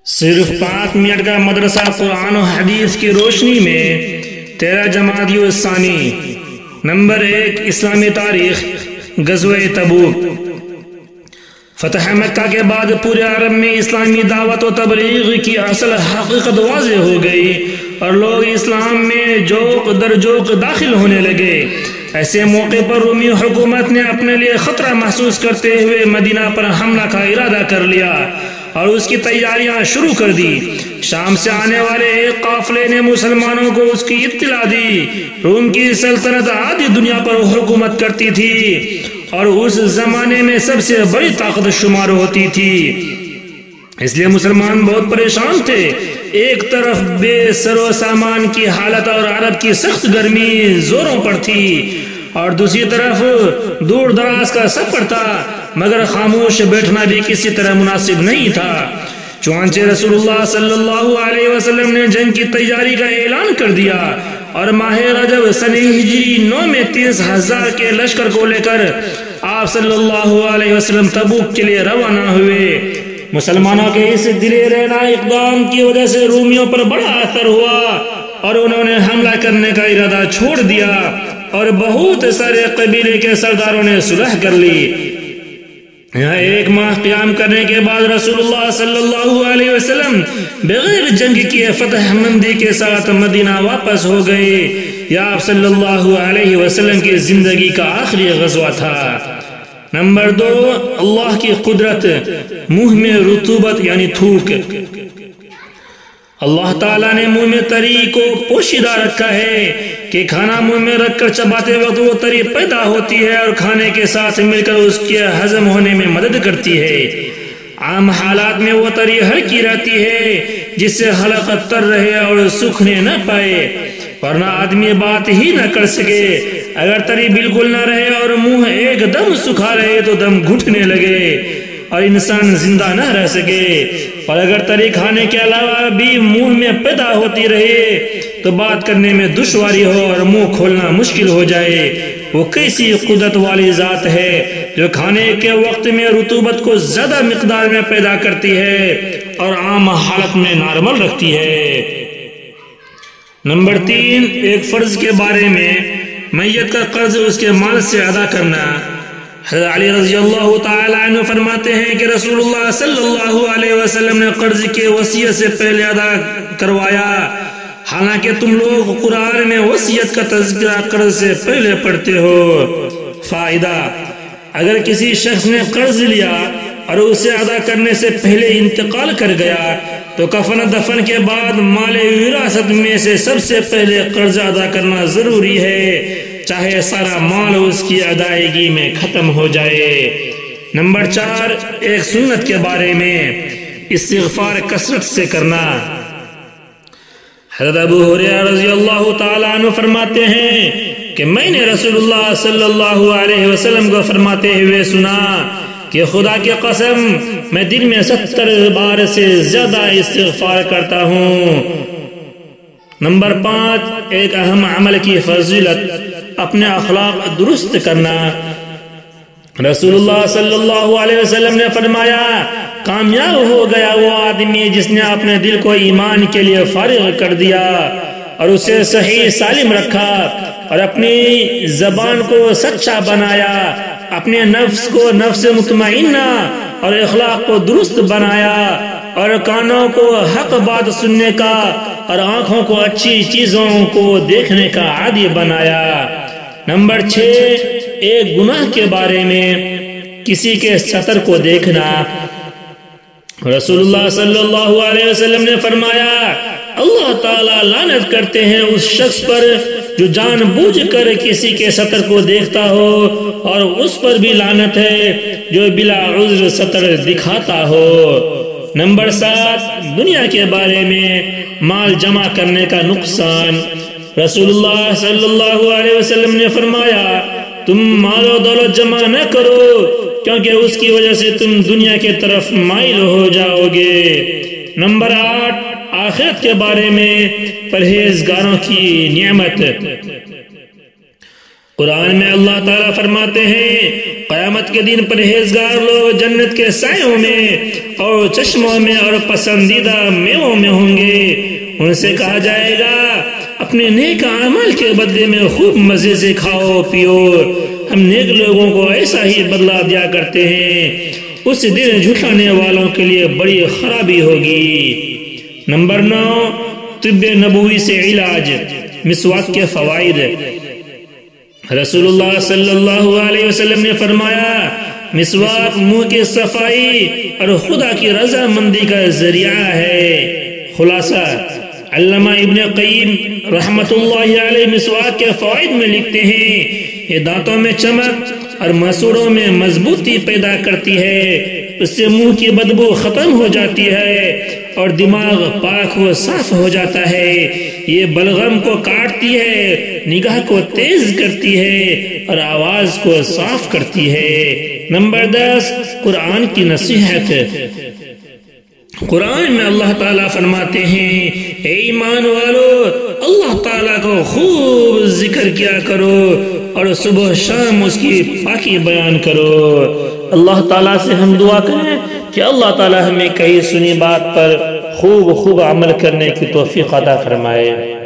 صرف 5 منٹ کا مدرسہ قرآن و حدیث کی روشنی میں 13 جمادی الثانی۔ نمبر 1، اسلامی تاریخ، غزوہ تبوک۔ فتح مکہ کے بعد پورے عرب میں اسلامی دعوت و تبلیغ کی اصل حقیقت واضح ہو گئی اور لوگ اسلام میں جوق در جوق داخل ہونے لگے۔ ایسے موقع پر رومی حکومت نے اپنے لیے خطرہ محسوس کرتے ہوئے مدینہ پر حملہ کا ارادہ کر لیا اور اس کی تیاریاں شروع کر دی۔ شام سے آنے والے ایک قافلے نے مسلمانوں کو اس کی اطلاع دی۔ روم کی سلطنت آدھی دنیا پر حکومت کرتی تھی اور اس زمانے میں سب سے بڑی طاقت شمار ہوتی تھی، اس لیے مسلمان بہت پریشان تھے۔ ایک طرف بے سر و سامان کی حالت اور عرب کی سخت گرمی زوروں پر تھی اور دوسری طرف دور دراز کا سفر تھا، مگر خاموش بیٹھنا بھی کسی طرح مناسب نہیں تھا۔ چنانچہ رسول اللہ صلی اللہ علیہ وسلم نے جنگ کی تیاری کا اعلان کر دیا اور ماہ رجب سن ہجری 9 میں 30,000 کے لشکر کو لے کر آپ صلی اللہ علیہ وسلم تبوک کے لیے روانہ ہوئے۔ مسلمانوں کے اس دلیر اقدام کی وجہ سے رومیوں پر بڑا اثر ہوا اور انہوں نے حملہ کرنے کا ارادہ چھوڑ دیا اور بہت سارے قبیلے کے سرداروں نے صلح کر لی۔ یہاں 1 ماہ قیام کرنے کے بعد رسول اللہ صلی اللہ علیہ وسلم بغیر جنگ کیے فتح مندی کے ساتھ مدینہ واپس ہو گئے۔ یہ آپ صلی اللہ علیہ وسلم کی زندگی کا آخری غزوہ تھا۔ نمبر 2، اللہ کی قدرت، منہ میں رطوبت یعنی تھوک۔ اللہ تعالیٰ نے منہ میں تری کو پوشیدہ رکھا ہے کہ کھانا منہ میں رکھ کر چباتے وقت وہ تری پیدا ہوتی ہے اور کھانے کے ساتھ مل کر اس کے ہضم ہونے میں مدد کرتی ہے۔ عام حالات میں وہ تری ہلکی رہتی ہے جس سے حلق تر رہے اور سوکھنے نہ پائے، ورنہ آدمی بات ہی نہ کر سکے۔ اگر تری بالکل نہ رہے اور منہ ایک دم سکھا رہے تو دم گھٹنے لگے اور انسان زندہ نہ رہ سکے، اور اگر تری کھانے کے علاوہ بھی منہ میں پیدا ہوتی رہے تو بات کرنے میں دشواری ہو اور منہ کھولنا مشکل ہو جائے۔ وہ کیسی قدرت والی ذات ہے جو کھانے کے وقت میں رطوبت کو زیادہ مقدار میں پیدا کرتی ہے اور عام حالت میں نارمل رکھتی ہے۔ نمبر 3، ایک فرض کے بارے میں، میت کا قرض اس کے مال سے ادا کرنا۔ حضرت علی رضی اللہ تعالی عنہ فرماتے ہیں کہ رسول اللہ صلی اللہ علیہ وسلم نے قرض کے وصیت سے پہلے ادا کروایا، حالانکہ تم لوگ قرآن میں وصیت کا تذکرہ قرض سے پہلے پڑھتے ہو۔ فائدہ: اگر کسی شخص نے قرض لیا اور اسے ادا کرنے سے پہلے انتقال کر گیا تو کفن دفن کے بعد مال وراثت میں سے سب سے پہلے قرض ادا کرنا ضروری ہے، چاہے سارا مال اس کی ادائیگی میں ختم ہو جائے۔ نمبر 4، ایک سنت کے بارے میں، استغفار کثرت سے کرنا۔ حضرت ابو ہریرہ رضی اللہ تعالیٰ عنہ فرماتے ہیں کہ میں نے رسول اللہ صلی اللہ علیہ وسلم کو فرماتے ہوئے سنا کہ خدا کی قسم میں دن میں 70 بار سے زیادہ استغفار کرتا ہوں۔ نمبر 5، ایک اہم عمل کی فضیلت، اپنے اخلاق درست کرنا۔ رسول اللہ صلی اللہ علیہ وسلم نے فرمایا، کامیاب ہو گیا وہ آدمی جس نے اپنے دل کو ایمان کے لیے فارغ کر دیا اور اسے صحیح سالم رکھا، اور اپنی زبان کو سچا بنایا، اپنے نفس کو نفس مطمئنہ اور اخلاق کو درست بنایا، اور کانوں کو حق بات سننے کا اور آنکھوں کو اچھی چیزوں کو دیکھنے کا عادی بنایا۔ نمبر 6، ایک گناہ کے بارے میں، کسی کے سطر کو دیکھنا۔ رسول اللہ صلی اللہ علیہ وسلم نے فرمایا، اللہ تعالیٰ لعنت کرتے ہیں اس شخص پر جو جان بوجھ کر کسی کے سطر کو دیکھتا ہو، اور اس پر بھی لعنت ہے جو بلا عذر سطر دکھاتا ہو۔ نمبر 7، دنیا کے بارے میں، مال جمع کرنے کا نقصان۔ رسول اللہ صلی اللہ علیہ وسلم نے فرمایا، تم مال و دولت جمع نہ کرو کیونکہ اس کی وجہ سے تم دنیا کے طرف مائل ہو جاؤ گے۔ نمبر 8، آخرت کے بارے میں، پرہیزگاروں کی نعمت۔ قرآن میں اللہ تعالیٰ فرماتے ہیں قیامت کے دن پرہیزگار لوگ جنت کے سایوں میں اور چشموں میں اور پسندیدہ میووں میں ہوں گے۔ ان سے کہا جائے گا اپنے نیک اعمال کے بدلے میں خوب مزے سے کھاؤ پیو، ہم نیک لوگوں کو ایسا ہی بدلہ دیا کرتے ہیں۔ اس دن جھٹلانے والوں کے لیے بڑی خرابی ہوگی۔ نمبر 9، طب نبوی سے علاج، مسواک کے فوائد۔ رسول اللہ صلی اللہ علیہ وسلم نے فرمایا مسواک منہ کی صفائی اور خدا کی رضا مندی کا ذریعہ ہے۔ خلاصہ، علامہ ابن قیم رحمت اللہ علیہ مسواک کے فوائد میں لکھتے ہیں یہ دانتوں میں چمک اور مسوڑوں میں مضبوطی پیدا کرتی ہے، اس سے منہ کی بدبو ختم ہو جاتی ہے اور دماغ پاک و صاف ہو جاتا ہے۔ یہ بلغم کو کاٹتی ہے، نگاہ کو تیز کرتی ہے اور آواز کو صاف کرتی ہے۔ نمبر 10، قرآن کی نصیحت۔ قرآن میں اللہ تعالیٰ فرماتے ہیں اے ایمان والو، اللہ تعالیٰ کو خوب ذکر کیا کرو اور صبح شام اس کی پاکی بیان کرو۔ اللہ تعالیٰ سے ہم دعا کریں کہ اللہ تعالیٰ ہمیں کہی سنی بات پر خوب عمل کرنے کی توفیق عطا فرمائے۔